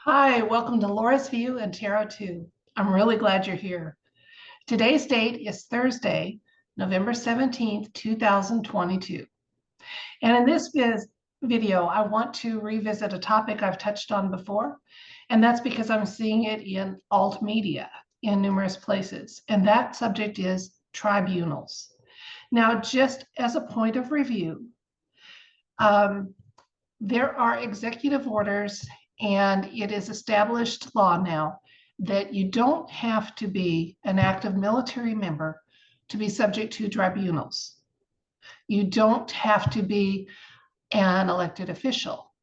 Hi, welcome to Laura's View and Tarot 2. I'm really glad you're here. Today's date is Thursday, November 17th, 2022. And in this video, I want to revisit a topic I've touched on before, and that's because I'm seeing it in alt media in numerous places. And that subject is tribunals. Now, just as a point of review, there are executive orders, and it is established law now that you don't have to be an active military member to be subject to tribunals. You don't have to be an elected official.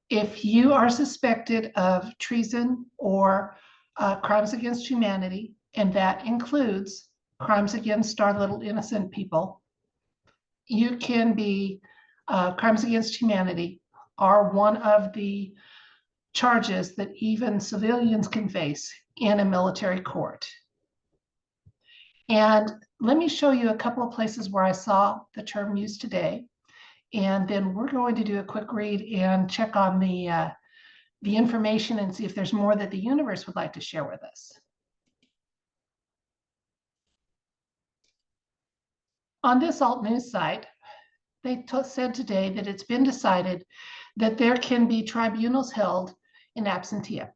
If you are suspected of treason or crimes against humanity, and that includes crimes against our little innocent people, you can be crimes against humanity are one of the charges that even civilians can face in a military court. And let me show you a couple of places where I saw the term used today. And then we're going to do a quick read and check on the information and see if there's more that the universe would like to share with us. On this alt news site, they said today that it's been decided that there can be tribunals held in absentia,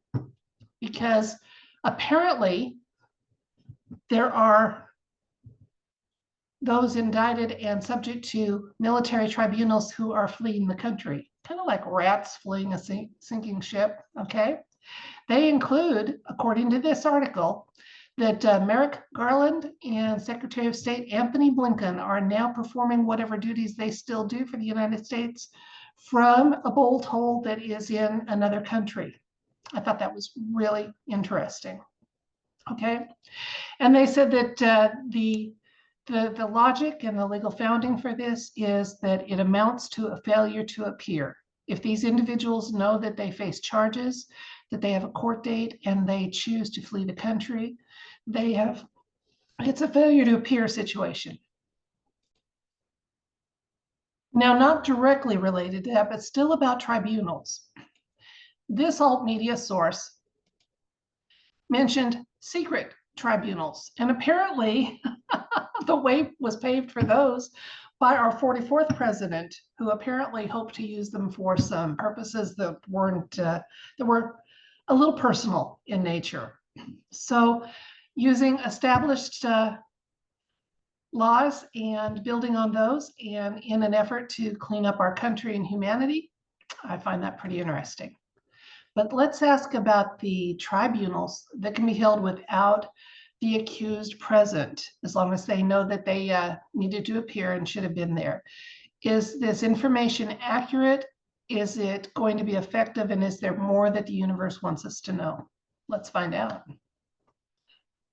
because apparently there are those indicted and subject to military tribunals who are fleeing the country, kind of like rats fleeing a sinking ship, okay? They include, according to this article, that Merrick Garland and Secretary of State Anthony Blinken are now performing whatever duties they still do for the United States from a bolt hole that is in another country. I thought that was really interesting. Okay, and they said that the logic and the legal founding for this is that it amounts to a failure to appear. If these individuals know that they face charges, that they have a court date, and they choose to flee the country, it's a failure to appear situation. Now, not directly related to that, but still about tribunals. This alt media source mentioned secret tribunals, and apparently the way was paved for those by our 44th president, who apparently hoped to use them for some purposes that were a little personal in nature. So using established laws and building on those, and in an effort to clean up our country and humanity, I find that pretty interesting. But let's ask about the tribunals that can be held without the accused present, as long as they know that they needed to appear and should have been there. Is this information accurate? Is it going to be effective? And is there more that the universe wants us to know? Let's find out.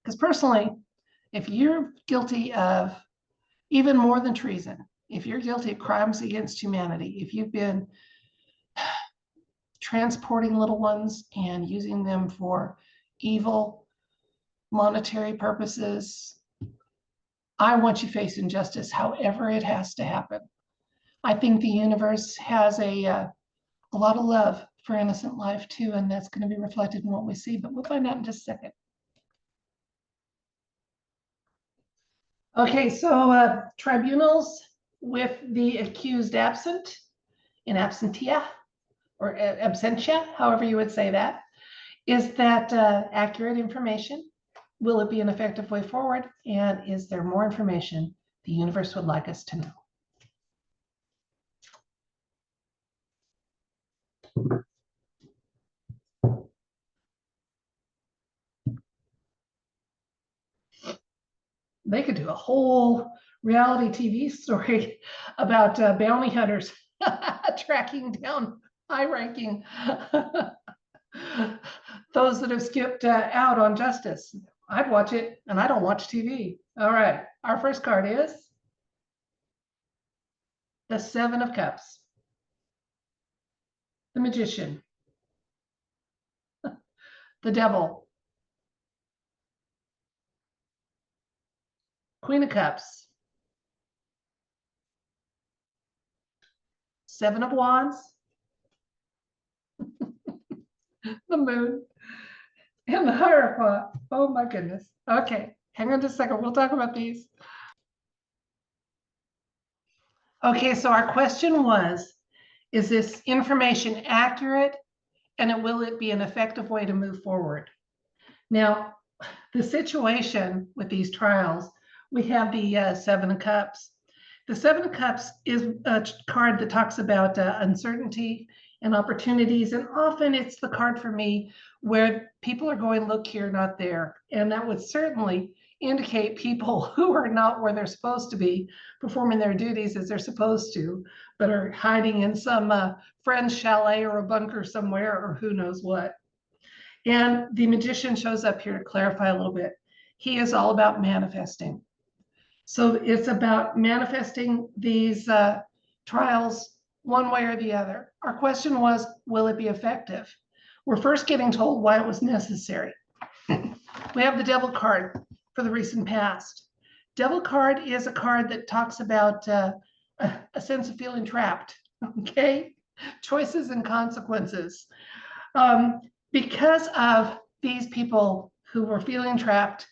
Because personally, if you're guilty of even more than treason, if you're guilty of crimes against humanity, if you've been transporting little ones and using them for evil monetary purposes, I want you facing justice however it has to happen. I think the universe has a lot of love for innocent life too, and that's going to be reflected in what we see, but we'll find out in just a second. Okay, so tribunals with the accused absent, in absentia, or absentia, however you would say that. Is that accurate information? Will it be an effective way forward? And is there more information the universe would like us to know? They could do a whole reality TV story about bounty hunters tracking down high-ranking those that have skipped out on justice. I'd watch it, and I don't watch TV. All right, our first card is the Seven of Cups, the Magician, the Devil, Queen of Cups, Seven of Wands, the moon, and the Hierophant. Oh my goodness. Okay, hang on just a second. We'll talk about these. Okay, so our question was, is this information accurate, and will it be an effective way to move forward? Now, the situation with these trials, we have the Seven of Cups. The Seven of Cups is a card that talks about uncertainty and opportunities, and often it's the card for me where people are going, look here, not there. And that would certainly indicate people who are not where they're supposed to be, performing their duties as they're supposed to, but are hiding in some friend's chalet or a bunker somewhere or who knows what. And the magician shows up here to clarify a little bit. He is all about manifesting. So it's about manifesting these trials one way or the other. Our question was, will it be effective? We're first getting told why it was necessary. We have the Devil card for the recent past. Devil card is a card that talks about a sense of feeling trapped, okay? Choices and consequences. Because of these people who were feeling trapped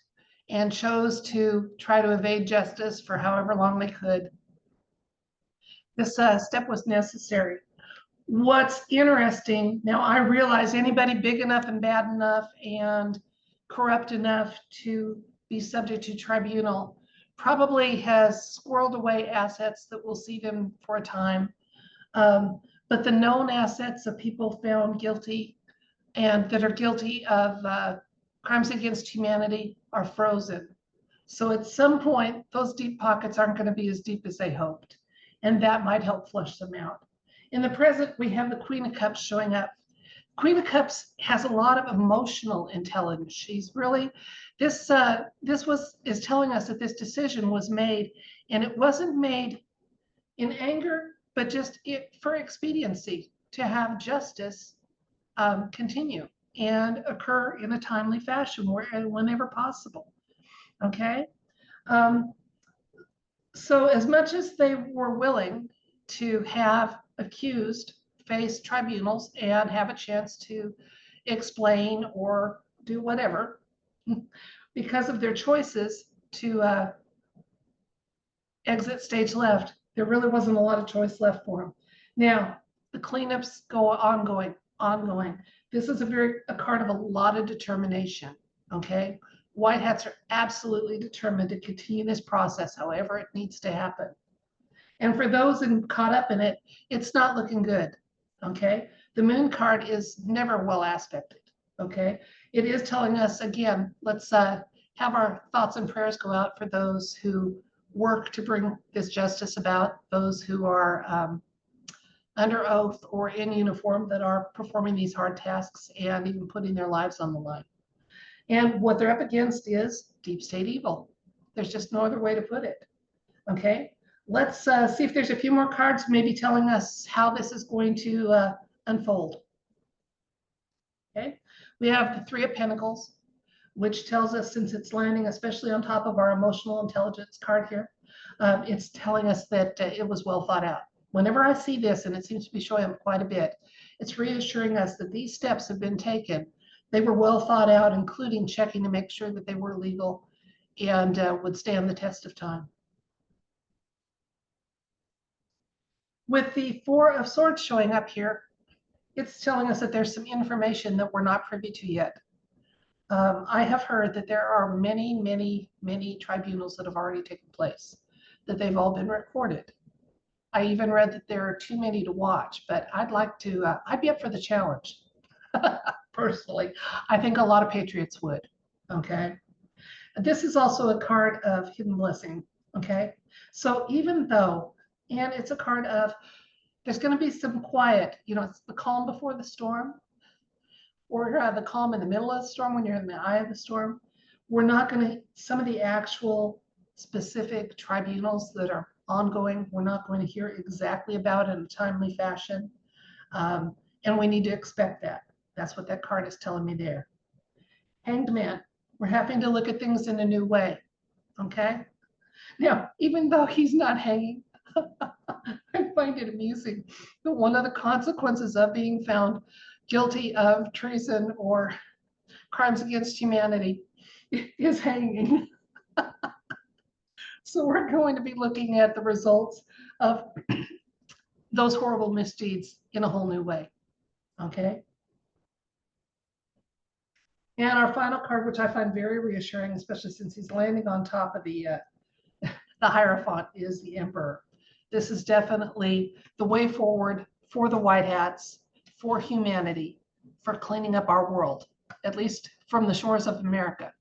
and chose to try to evade justice for however long they could, this step was necessary. What's interesting, now I realize anybody big enough and bad enough and corrupt enough to be subject to tribunal probably has squirreled away assets that will see them for a time. But the known assets of people found guilty and that are guilty of crimes against humanity are frozen. So at some point, those deep pockets aren't going to be as deep as they hoped, and that might help flush them out. In the present, we have the Queen of Cups showing up. Queen of Cups has a lot of emotional intelligence. She's really, this is telling us that this decision was made, and it wasn't made in anger, but just for expediency, to have justice continue and occur in a timely fashion whenever possible. Okay. So as much as they were willing to have accused face tribunals and have a chance to explain or do whatever, because of their choices to exit stage left, there really wasn't a lot of choice left for them. Now, the cleanups go ongoing. This is a card of a lot of determination, okay? White hats are absolutely determined to continue this process however it needs to happen. And for those caught up in it, it's not looking good, okay? The moon card is never well aspected, okay? It is telling us, again, let's have our thoughts and prayers go out for those who work to bring this justice about, those who are under oath or in uniform that are performing these hard tasks and even putting their lives on the line. And what they're up against is deep state evil. There's just no other way to put it. Okay, let's see if there's a few more cards maybe telling us how this is going to unfold. Okay, we have the Three of Pentacles, which tells us, since it's landing especially on top of our emotional intelligence card here, it's telling us that it was well thought out. Whenever I see this, and it seems to be showing up quite a bit, it's reassuring us that these steps have been taken. They were well thought out, including checking to make sure that they were legal and would stand the test of time. With the Four of Swords showing up here, it's telling us that there's some information that we're not privy to yet. I have heard that there are many tribunals that have already taken place, that they've all been recorded. I even read that there are too many to watch, but I'd like to, I'd be up for the challenge. Personally, I think a lot of patriots would, okay? This is also a card of hidden blessing, okay? So even though, and it's a card of, there's gonna be some quiet, you know, it's the calm before the storm, or the calm in the middle of the storm when you're in the eye of the storm. We're not gonna, some of the actual specific tribunals that are ongoing, we're not going to hear exactly about in a timely fashion. And we need to expect that. That's what that card is telling me there. Hanged Man, we're having to look at things in a new way, okay? Now, even though he's not hanging, I find it amusing that one of the consequences of being found guilty of treason or crimes against humanity is hanging. So we're going to be looking at the results of those horrible misdeeds in a whole new way. Okay. And our final card, which I find very reassuring, especially since he's landing on top of the Hierophant, is the Emperor. This is definitely the way forward for the White Hats, for humanity, for cleaning up our world, at least from the shores of America.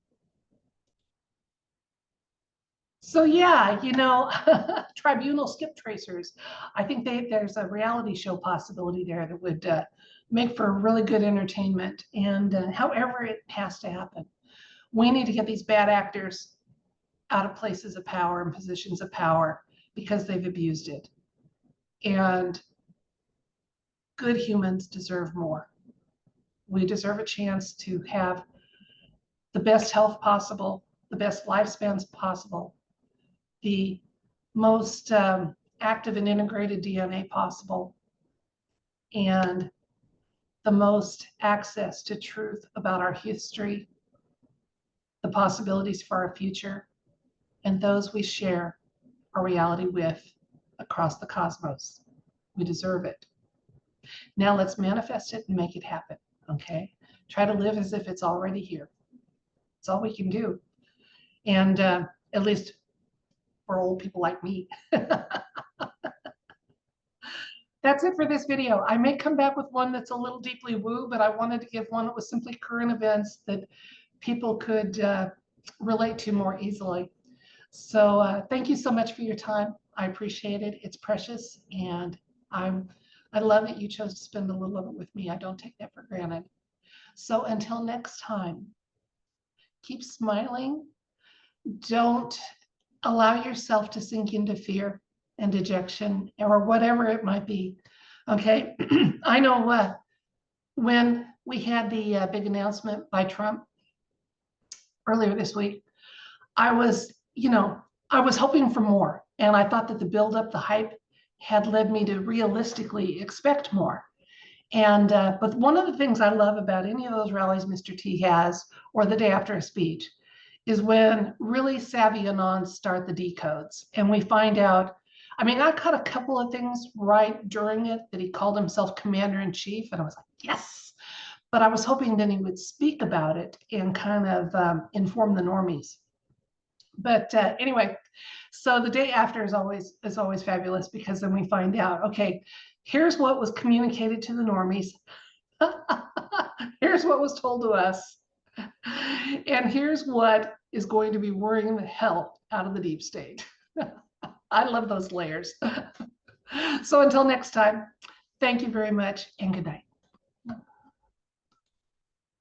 So yeah, tribunal skip tracers. I think there's a reality show possibility there that would make for really good entertainment. And however it has to happen, we need to get these bad actors out of places of power and positions of power because they've abused it. And good humans deserve more. We deserve a chance to have the best health possible, the best lifespans possible, the most active and integrated DNA possible, and the most access to truth about our history, the possibilities for our future, and those we share our reality with across the cosmos. We deserve it. Now let's manifest it and make it happen, okay? Try to live as if it's already here. It's all we can do. And at least for old people like me. That's it for this video. I may come back with one that's a little deeply woo, but I wanted to give one that was simply current events that people could relate to more easily. So thank you so much for your time. I appreciate it. It's precious, and I love that you chose to spend a little of it with me. I don't take that for granted. So until next time, keep smiling. Don't allow yourself to sink into fear and dejection or whatever it might be. Okay. I know when we had the big announcement by Trump earlier this week, I was hoping for more. And I thought that the buildup, the hype had led me to realistically expect more. And but one of the things I love about any of those rallies Mr. T has, or the day after a speech, is when really savvy anons start the decodes and we find out. I mean, I caught a couple of things right during it that he called himself commander in chief, and I was like, yes. But I was hoping then he would speak about it and kind of inform the normies. But anyway, so the day after is always fabulous, because then we find out, okay, here's what was communicated to the normies. Here's what was told to us. And here's what is going to be worrying the hell out of the deep state. I love those layers. So until next time, thank you very much and good night.